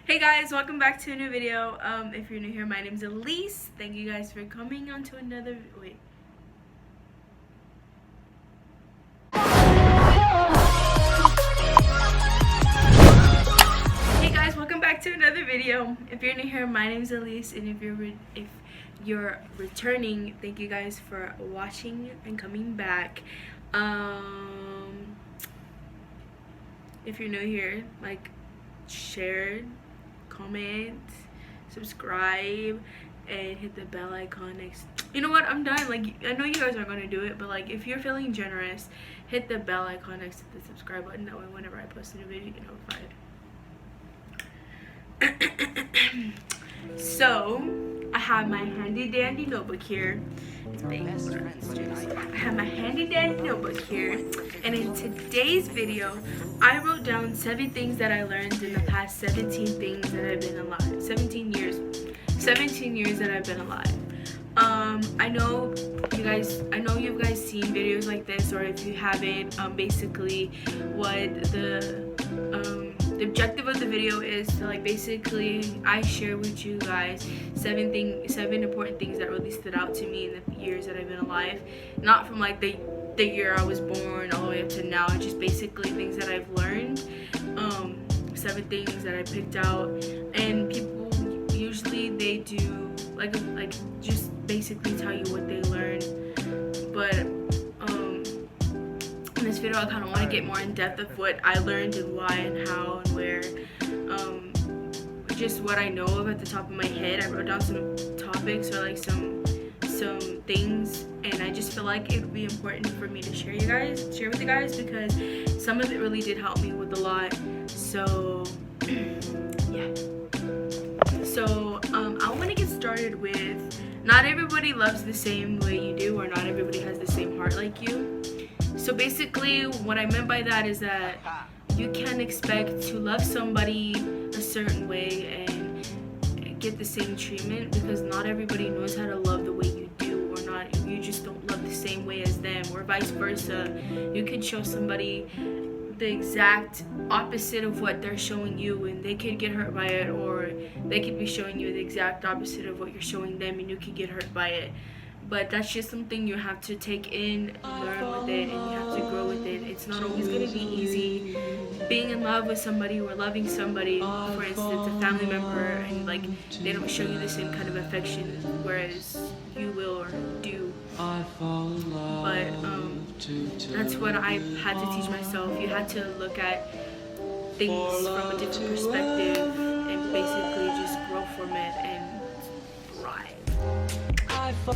Hey guys, welcome back to a new video. If you're new here, my name's Elise. Thank you guys for coming on to another Hey guys, welcome back to another video. If you're new here, my name's Elise, and if you're returning, thank you guys for watching and coming back. If you're new here, like, share, comment, subscribe, and hit the bell icon next. You know what, I'm done. Like, I know you guys aren't gonna do it, but like, if you're feeling generous, hit the bell icon next to the subscribe button. That way whenever I post a new video, you get notified. So I have my handy dandy notebook here. I have my handy dandy notebook here, and in today's video I wrote down 7 things that I learned in the past 17 things that I've been alive. 17 years that I've been alive. I know you guys seen videos like this, or if you haven't, basically what the objective of the video is to, like, basically I share with you guys 7 important things that really stood out to me in the years that I've been alive. Not from like the year I was born all the way up to now, just basically things that I've learned. 7 things that I picked out, and people usually they do like just basically tell you what they learned, but in this video I kind of want to get more in depth of what I learned and why and how and where. Just what I know of at the top of my head. I wrote down some topics, or like some things, and I just feel like it would be important for me to share with you guys, because some of it really did help me with a lot. So yeah. So I want to get started with, not everybody loves the same way you do, or not everybody has the same heart like you. So basically what I meant by that is that you can't expect to love somebody a certain way and get the same treatment, because not everybody knows how to love the way you do, or not, you just don't love the same way as them, or vice versa. You could show somebody the exact opposite of what they're showing you, and they could get hurt by it, or they could be showing you the exact opposite of what you're showing them, and you could get hurt by it. But that's just something you have to take in, learn with it, and you have to grow with it. It's not always going to be easy. Being in love with somebody or loving somebody, for instance, a family member, and like they don't show you the same kind of affection, whereas you will or do. But that's what I had to teach myself. You had to look at things from a different perspective and basically just grow from it and thrive.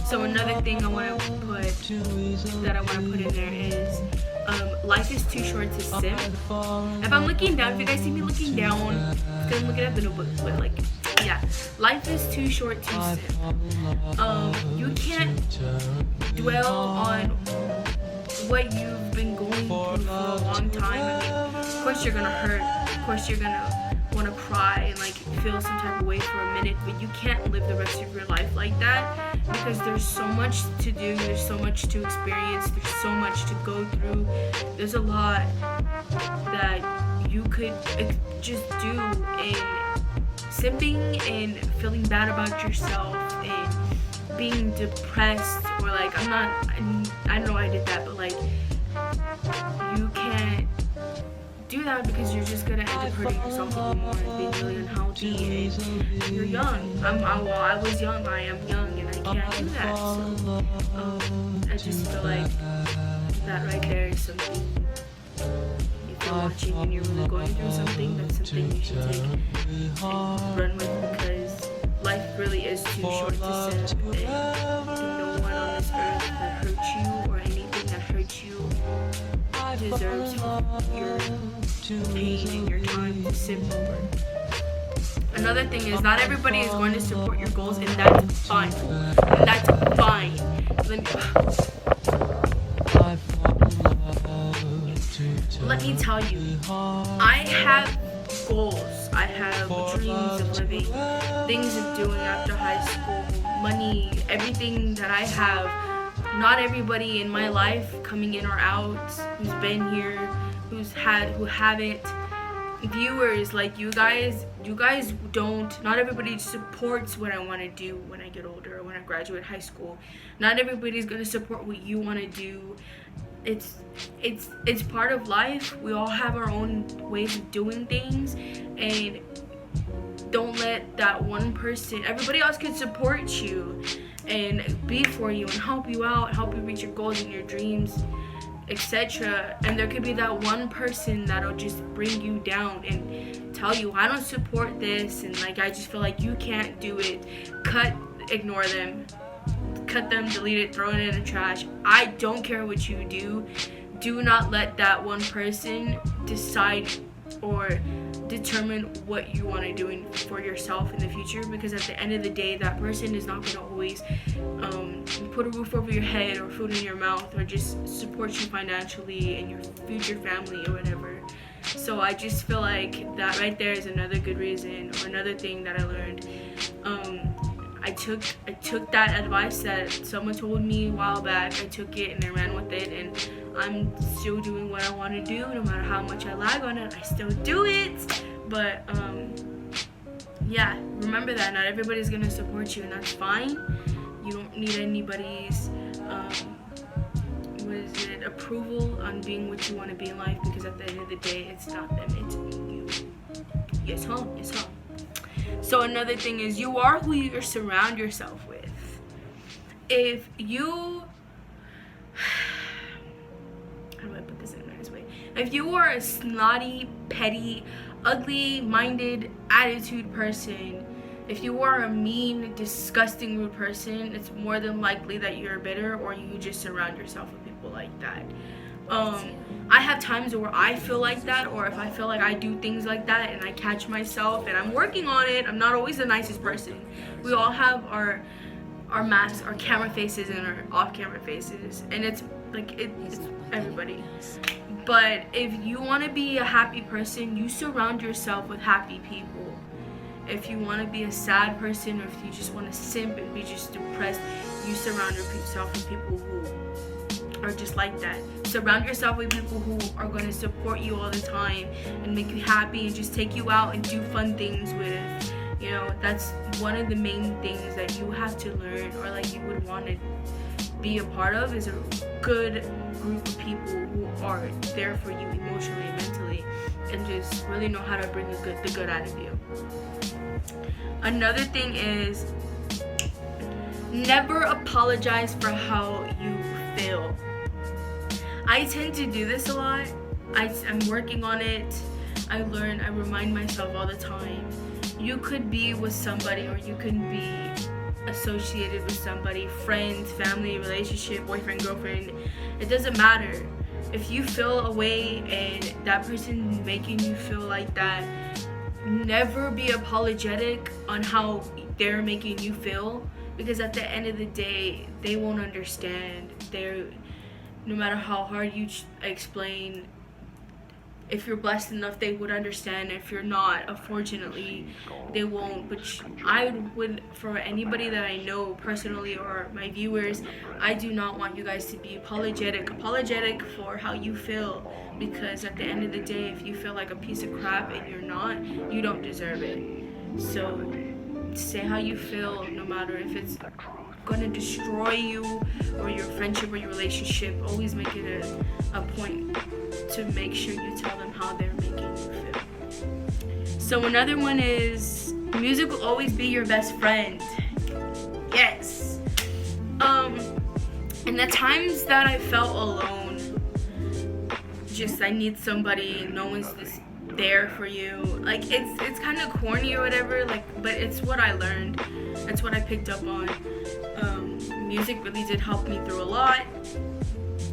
So another thing I want to put in there is life is too short to simp. If I'm looking down, if you guys see me looking down, because I'm looking at the notebook, but like, yeah, life is too short to simp. You can't dwell on what you've been going through for a long time. I mean, of course you're gonna hurt, of course you're gonna want to cry and like feel some type of way for a minute, but you can't live the rest of your life like that, because there's so much to do, there's so much to experience, there's so much to go through, there's a lot that you could just do, and simping and feeling bad about yourself and being depressed, or like, I know I did that, but like, you can't do that, because you're just gonna end up hurting yourself even more and being really unhealthy, and you're young. I was young, I am young, and I can't do that. So I just feel like that right there is something, if you're watching and you're really going through something, that's something you should take and run with, because life really is too short to simp, and no one on this earth that hurts you, or anything that hurts you, deserves your pain and your time to simp over. Another thing is, not everybody is going to support your goals, and that's fine. Let me tell you, I have goals. I have dreams of living, things of doing after high school, money, everything that I have. Not everybody in my life, coming in or out, who's been here, who haven't, viewers, like you guys don't, not everybody supports what I want to do when I get older or when I graduate high school. Not everybody's going to support what you want to do. It's part of life. We all have our own ways of doing things, and don't let that one person, everybody else can support you and be for you and help you out, help you reach your goals and your dreams, etc. And there could be that one person that'll just bring you down and tell you, I don't support this, and like, I just feel like you can't do it. Ignore them, cut them, delete it, throw it in the trash. I don't care what you do. Do not let that one person decide or determine what you want to do for yourself in the future, because at the end of the day, that person is not going to always put a roof over your head or food in your mouth or just support you financially and your future family or whatever. So I just feel like that right there is another good reason, or another thing that I learned. I took that advice that someone told me a while back. I took it and I ran with it, and I'm still doing what I want to do. No matter how much I lag on it, I still do it. But yeah, remember that not everybody's gonna support you, and that's fine. You don't need anybody's approval on being what you want to be in life, because at the end of the day, it's not them, it's you. Yes, home. So another thing is, you are who you surround yourself with. If you, how do I put this in a nice way? If you are a snotty, petty, ugly-minded attitude person, if you are a mean, disgusting, rude person, it's more than likely that you're bitter, or you just surround yourself with people like that. I have times where I feel like that, or if I feel like I do things like that and I catch myself, and I'm working on it. I'm not always the nicest person. We all have our masks, our camera faces, and our off-camera faces, and it's like it's everybody. But if you want to be a happy person, you surround yourself with happy people. If you want to be a sad person, or if you just want to simp and be just depressed, you surround yourself with people who are just like that. Surround yourself with people who are going to support you all the time and make you happy and just take you out and do fun things with. You know, that's one of the main things that you have to learn, or like you would want to be a part of, is a good group of people who are there for you emotionally and mentally, and just really know how to bring the good out of you. Another thing is, never apologize for how you feel. I tend to do this a lot. I'm working on it. I remind myself all the time. You could be with somebody, or you can be associated with somebody, friends, family, relationship, boyfriend, girlfriend. It doesn't matter. If you feel a way and that person making you feel like that, never be apologetic on how they're making you feel, because at the end of the day, they won't understand. No matter how hard you explain, if you're blessed enough, they would understand. If you're not, unfortunately, they won't. But I would, for anybody that I know personally or my viewers, I do not want you guys to be apologetic for how you feel, because at the end of the day, if you feel like a piece of crap and you're not, you don't deserve it. So say how you feel, no matter if it's going to destroy you or your friendship or your relationship. Always make it a point to make sure you tell them how they're making you feel. So another one is, music will always be your best friend. Yes. And the times that I felt alone, just I need somebody, no one's just there for you. Like, it's kind of corny or whatever, like, but it's what I learned. That's what I picked up on. Music really did help me through a lot.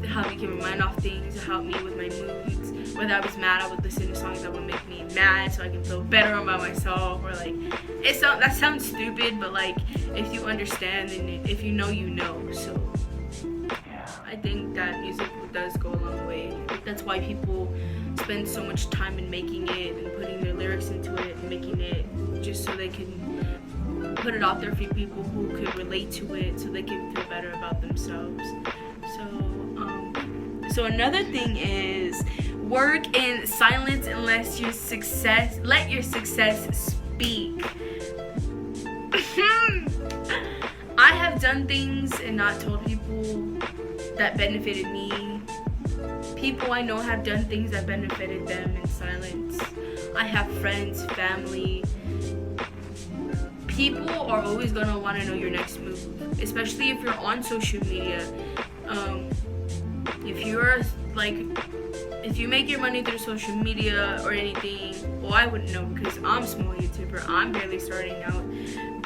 It helped me keep my mind off things. It helped me with my moods. Whether I was mad, I would listen to songs that would make me mad so I can feel better about myself. Or like, that sounds stupid, but like, if you understand, and if you know, you know. So I think that music does go a long way. I think that's why people spend so much time in making it and putting their lyrics into it and making it, just so they can put it out there for people who could relate to it, so they can feel better about themselves. So another thing is, Work in silence unless let your success speak. I have done things and not told people that benefited me. People I know have done things that benefited them in silence. I have friends, family. People are always gonna want to know your next move, especially if you're on social media. If you make your money through social media or anything, well, I wouldn't know because I'm a small YouTuber. I'm barely starting out.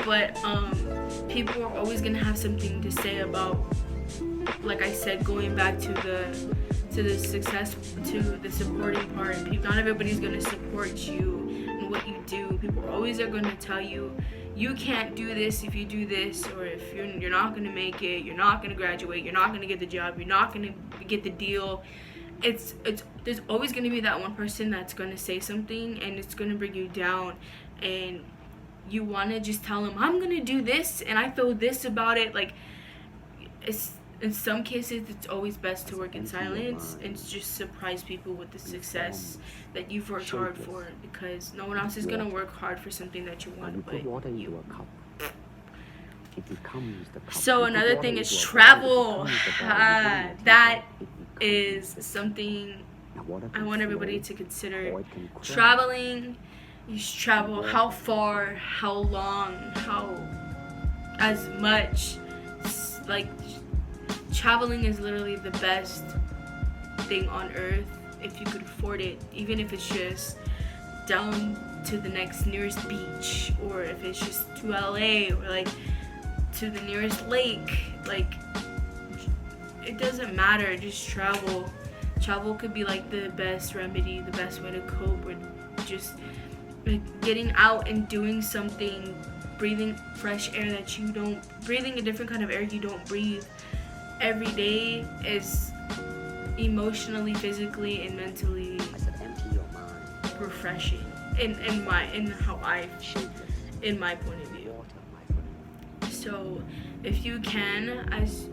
But people are always gonna have something to say about, like I said, going back to the success, to the supporting part. Not everybody's gonna support you and what you do. People always are gonna tell you, you can't do this if you do this, or if you're not gonna make it, you're not gonna graduate, you're not gonna get the job, you're not gonna get the deal. There's always gonna be that one person that's gonna say something and it's gonna bring you down, and you want to just tell them, I'm gonna do this and I feel this about it. Like, it's in some cases it's always best to work in silence and just surprise people with the success that you've worked hard for, because no one else is gonna work hard for something that you want but you. So another thing is travel. That is something I want everybody to consider. Traveling, you should travel. How far, how long, as much. Like, traveling is literally the best thing on earth if you could afford it, even if it's just down to the nearest beach, or if it's just to LA, or like to the nearest lake. Like, it doesn't matter, just travel. Travel could be like the best remedy, the best way to cope with just getting out and doing something, breathing fresh air that you don't, breathing a different kind of air you don't breathe every day is emotionally, physically, and mentally refreshing in my point of view. So if you can, as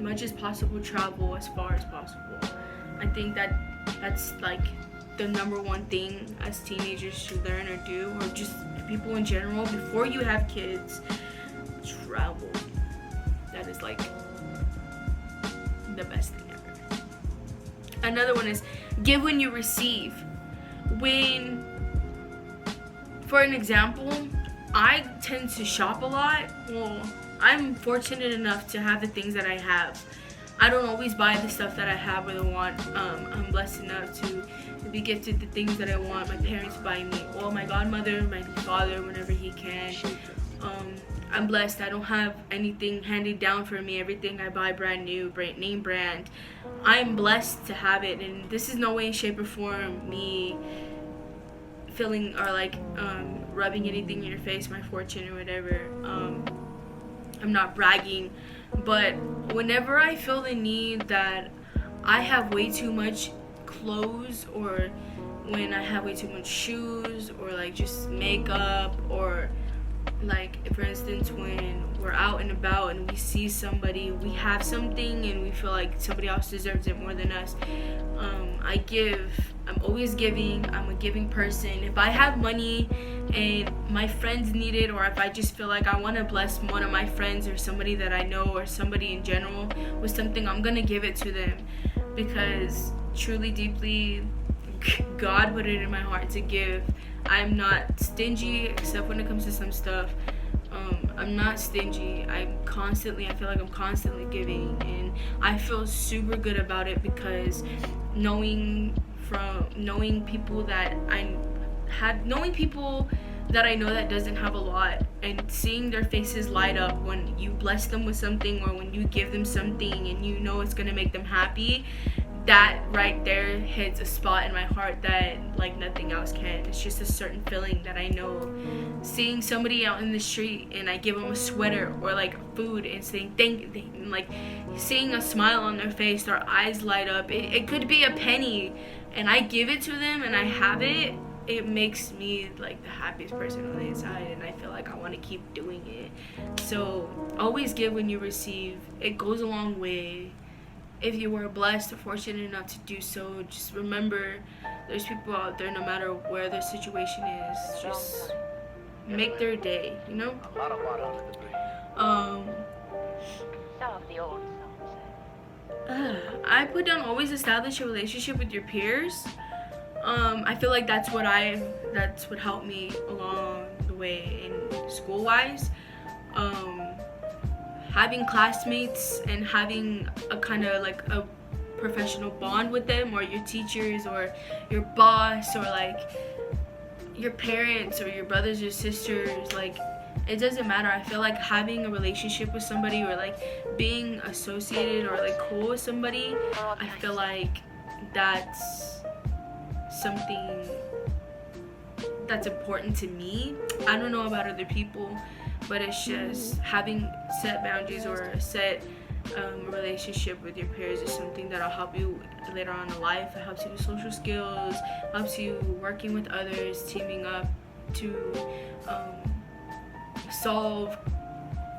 much as possible, travel as far as possible. I think that's like the number one thing as teenagers should learn or do, or just people in general, before you have kids. Travel. That is like the best thing ever. Another one is give when you receive. For an example, I tend to shop a lot. Well, I'm fortunate enough to have the things that I have. I don't always buy the stuff that I have or the want. I'm blessed enough to be gifted the things that I want. My parents buy me. Well, my godmother, my father, whenever he can. I'm blessed. I don't have anything handed down for me. Everything I buy brand new, name brand. I'm blessed to have it, and this is no way, shape, or form me feeling or like rubbing anything in your face, my fortune or whatever. I'm not bragging, but whenever I feel the need that I have way too much clothes, or when I have way too much shoes, or like just makeup, or like, for instance, when we're out and about and we see somebody, we have something and we feel like somebody else deserves it more than us, I give. I'm always giving. I'm a giving person. If I have money and my friends need it, or if I just feel like I want to bless one of my friends or somebody that I know or somebody in general with something, I'm gonna give it to them, because truly, deeply, God put it in my heart to give. I'm not stingy, except when it comes to some stuff. I'm not stingy. I feel like I'm constantly giving, and I feel super good about it, because knowing people that I know that doesn't have a lot, and seeing their faces light up when you bless them with something, or when you give them something and you know it's gonna make them happy, that right there hits a spot in my heart that like nothing else can. It's just a certain feeling that I know. Seeing somebody out in the street and I give them a sweater or like food and saying thank you, and like seeing a smile on their face, their eyes light up. It could be a penny, and I give it to them and I have it. It makes me like the happiest person on the inside, and I feel like I want to keep doing it. So always give when you receive. It goes a long way. if you were blessed or fortunate enough to do so, just remember there's people out there, no matter where their situation is, just make their day, you know? I put down always establish a relationship with your peers. I feel like that's what helped me along the way in school wise. Having classmates and having a kind of like a professional bond with them, or your teachers or your boss, or like your parents or your brothers or sisters, like it doesn't matter. I feel like having a relationship with somebody, or like being associated or like cool with somebody, I feel like that's something that's important to me. I don't know about other people, but it's just having set boundaries or a set relationship with your peers is something that'll help you later on in life. It helps you with social skills, helps you working with others, teaming up to solve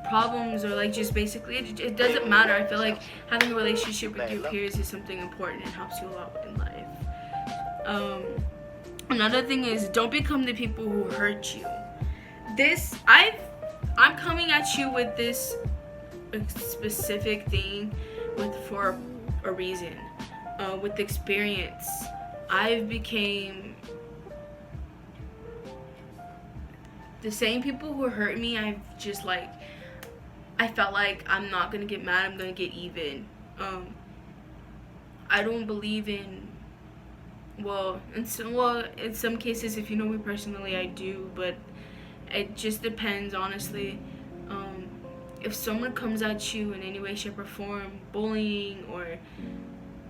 problems, or like just basically it doesn't matter. I feel like having a relationship with your peers is something important and helps you a lot in life. Another thing is, don't become the people who hurt you. I'm coming at you with this specific thing for a reason. With experience, I've became the same people who hurt me. I felt like I'm not gonna get mad, I'm gonna get even. I don't believe in, in some cases, if you know me personally, I do, but it just depends, honestly. If someone comes at you in any way, shape, or form, bullying or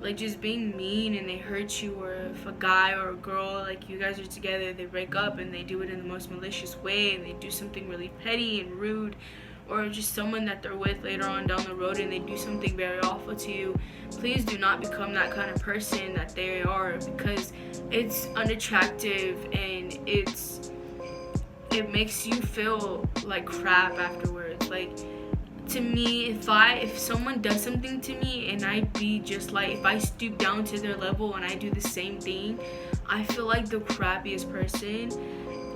like just being mean, and they hurt you, or if a guy or a girl, like you guys are together, they break up and they do it in the most malicious way, and they do something really petty and rude, or just someone that they're with later on down the road and they do something very awful to you, please do not become that kind of person that they are, because it's unattractive and it makes you feel like crap afterwards. Like, to me, if someone does something to me and I be just like, if I stoop down to their level and I do the same thing, I feel like the crappiest person.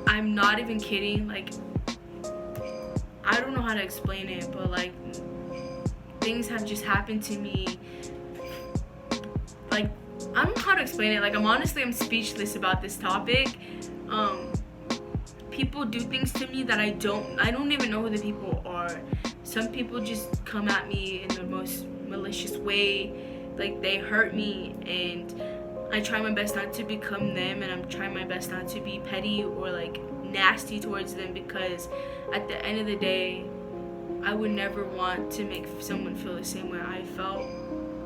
I'm not even kidding. Like, I don't know how to explain it, but like, things have just happened to me. Like, I don't know how to explain it. Like, I'm speechless about this topic. People do things to me that I don't even know who the people are. Some people just come at me in the most malicious way. Like, they hurt me, and I try my best not to become them, and I'm trying my best not to be petty or like nasty towards them, because at the end of the day, I would never want to make someone feel the same way I felt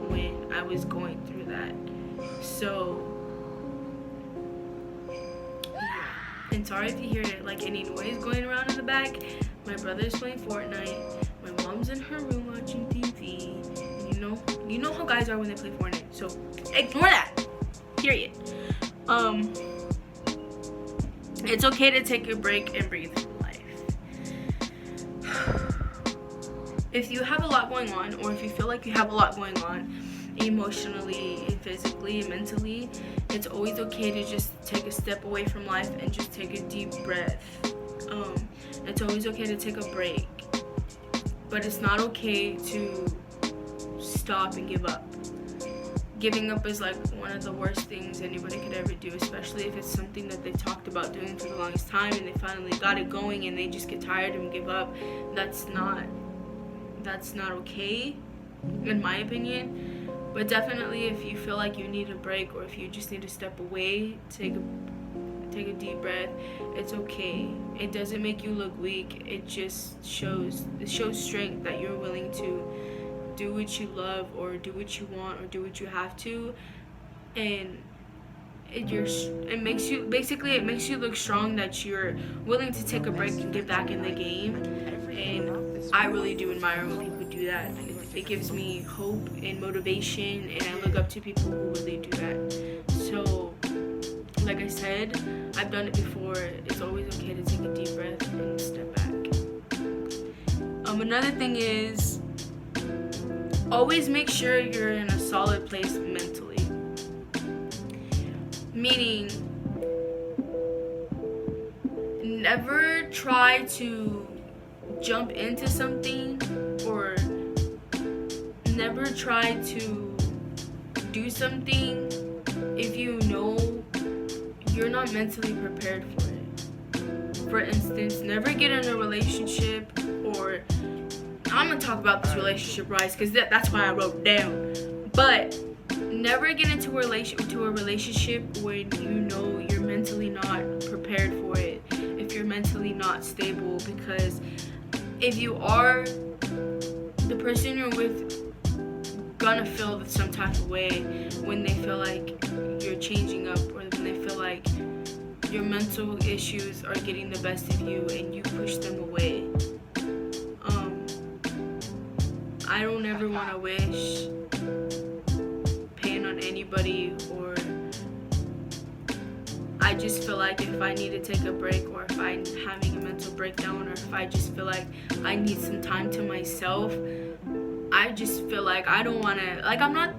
when I was going through that. So and sorry if you hear like any noise going around in the back. My brother's playing Fortnite. My mom's in her room watching TV. And you know how guys are when they play Fortnite. So ignore that. Period. It's okay to take a break and breathe from life. If you have a lot going on, or if you feel like you have a lot going on, emotionally, physically, and mentally, it's always okay to just take a step away from life and just take a deep breath. It's always okay to take a break, but it's not okay to stop and give up. Giving up is like one of the worst things anybody could ever do, especially if it's something that they talked about doing for the longest time and they finally got it going and they just get tired and give up. That's not okay, in my opinion. But definitely, if you feel like you need a break, or if you just need to step away, take a deep breath, it's okay. It doesn't make you look weak. It just shows strength that you're willing to do what you love, or do what you want, or do what you have to, and it makes you look strong, that you're willing to take a break and get back in the game. And I really do admire when people do that. It gives me hope and motivation, and I look up to people who really do that. So, like I said, I've done it before. It's always okay to take a deep breath and step back. Another thing is, always make sure you're in a solid place mentally. Meaning, never try to jump into something, or never try to do something if you know you're not mentally prepared for it. For instance, never get in a relationship, or I'm gonna talk about this relationship, rise, because that's why I wrote it down. But never get into a relationship when you know you're mentally not prepared for it, if you're mentally not stable, because if you are, the person you're with gonna feel some type of way when they feel like you're changing up, or when they feel like your mental issues are getting the best of you and you push them away. I don't ever want to wish pain on anybody, or I just feel like if I need to take a break, or if I'm having a mental breakdown, or if I just feel like I need some time to myself, I just feel like I don't want to, like, I'm not,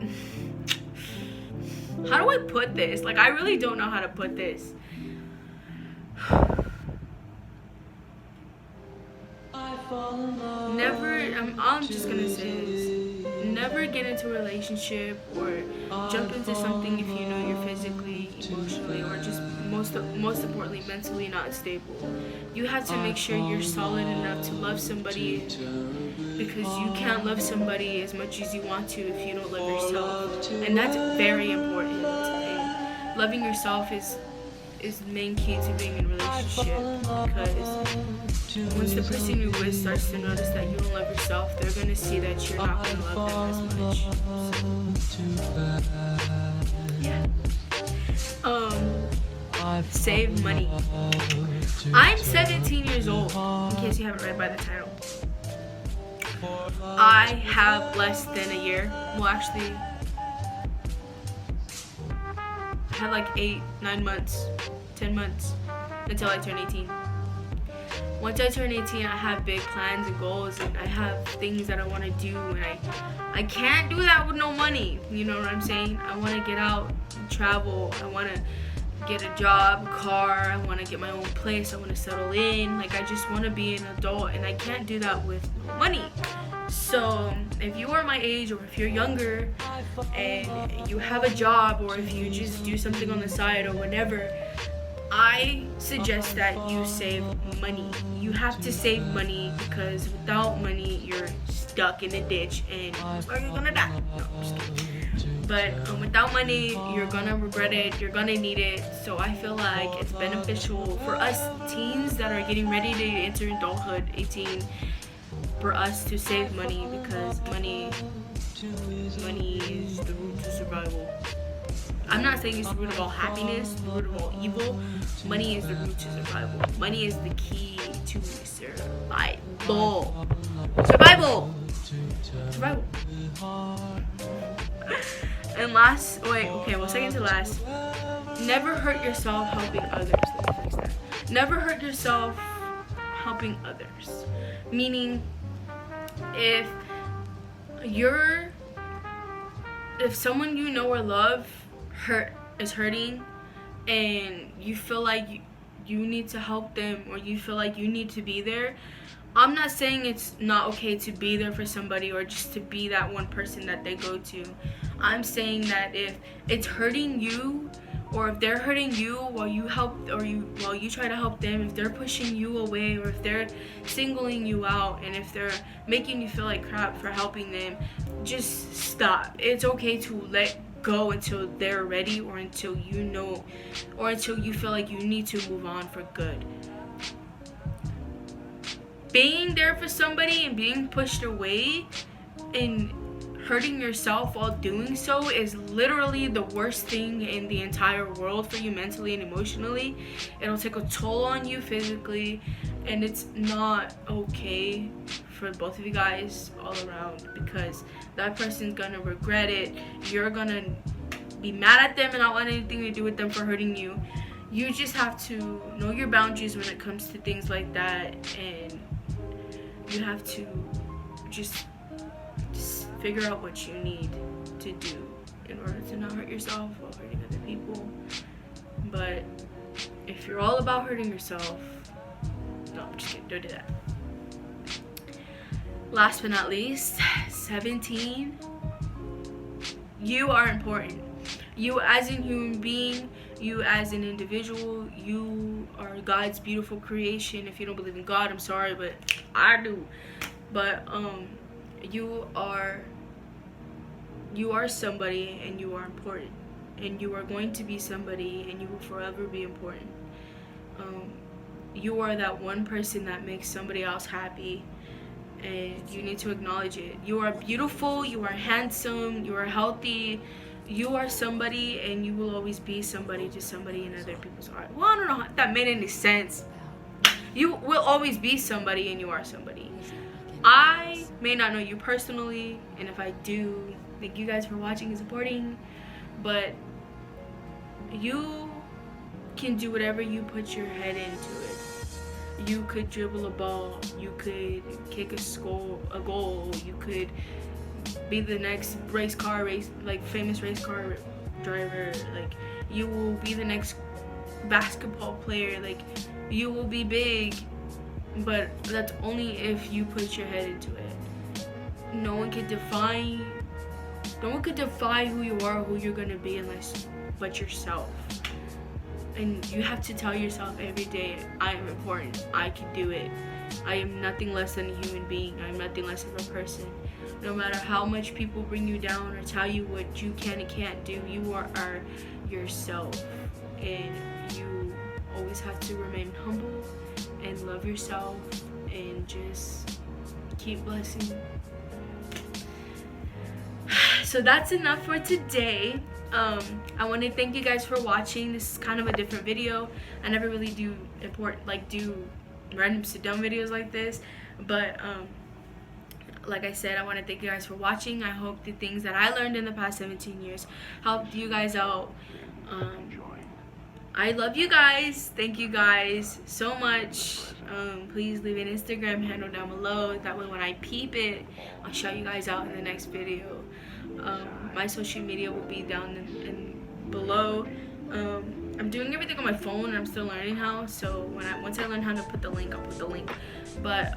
how do I put this? Like, I really don't know how to put this. Never, I'm just gonna say this. Never get into a relationship or jump into something if you know you're physically, emotionally, or just most importantly, mentally not stable. You have to make sure you're solid enough to love somebody, because you can't love somebody as much as you want to if you don't love yourself. And that's very important. And loving yourself is the main key to being in a relationship, because once the person you're with starts to notice that you don't love yourself, they're going to see that you're not going to love them as much. Yeah. Save money. I'm 17 years old, in case you haven't read by the title. I have less than a year. Well, actually, I had like 8, 9 months, 10 months until I turn 18. Once I turn 18, I have big plans and goals, and I have things that I want to do, and I can't do that with no money. You know what I'm saying? I want to get out and travel. I want to get a job, car. I want to get my own place. I want to settle in. Like, I just want to be an adult, and I can't do that with no money. So if you are my age, or if you're younger and you have a job, or if you just do something on the side or whatever, I suggest that you save money. You have to save money, because without money you're stuck in a ditch and you're gonna die. No, I'm just kidding. But without money, you're gonna regret it, you're gonna need it. So I feel like it's beneficial for us teens that are getting ready to enter adulthood, 18, for us to save money, because money is the root to survival. I'm not saying it's the root of all happiness, the root of all evil. Money is the root to survival. Money is the key to survival. Survival! Survival. And second to last, never hurt yourself helping others. Let me fix that. Never hurt yourself helping others. Meaning, if someone you know or love is hurting, and you feel like you need to help them, or you feel like you need to be there, I'm not saying it's not okay to be there for somebody, or just to be that one person that they go to. I'm saying that if it's hurting you, or if they're hurting you while you try to help them, if they're pushing you away, or if they're singling you out, and if they're making you feel like crap for helping them, just stop. It's okay to let go until they're ready, or until you feel like you need to move on for good. Being there for somebody and being pushed away and hurting yourself while doing so is literally the worst thing in the entire world for you, mentally and emotionally. It'll take a toll on you physically, and it's not okay for both of you guys all around, because that person's gonna regret it. You're gonna be mad at them and not want anything to do with them for hurting you. You just have to know your boundaries when it comes to things like that, and you have to just just figure out what you need to do in order to not hurt yourself while hurting other people. But if you're all about hurting yourself, no, I'm just kidding, don't do that. Last but not least, 17, you are important. You as a human being, you as an individual, you are God's beautiful creation. If you don't believe in God, I'm sorry, but I do. But you are somebody, and you are important, and you are going to be somebody, and you will forever be important. You are that one person that makes somebody else happy, and you need to acknowledge it. You are beautiful, you are handsome, you are healthy, you are somebody, and you will always be somebody to somebody in other people's heart. Well, I don't know if that made any sense. You will always be somebody, and you are somebody. I may not know you personally, and if I do, thank you guys for watching and supporting, but you can do whatever you put your head into it. You could dribble a ball, you could kick a goal, you could be the next famous race car driver, like you will be the next basketball player, like you will be big, but that's only if you put your head into it. No one could defy who you are, who you're gonna be, but yourself. And you have to tell yourself every day, I am important, I can do it. I am nothing less than a human being, I am nothing less of a person. No matter how much people bring you down or tell you what you can and can't do, you are yourself. And you always have to remain humble and love yourself and just keep blessing. So that's enough for today. I want to thank you guys for watching. This is kind of a different video. I never really do random sit-down videos like this, but like I said, I want to thank you guys for watching. I hope the things that I learned in the past 17 years helped you guys out. I love you guys. Thank you guys so much. Please leave an Instagram handle down below. That way when I peep it, I'll shout you guys out in the next video. My social media will be down in below. I'm doing everything on my phone, and I'm still learning how. So once I learn how to put the link, I'll put the link. But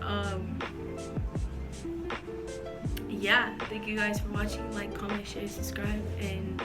yeah, thank you guys for watching. Like, comment, share, subscribe, and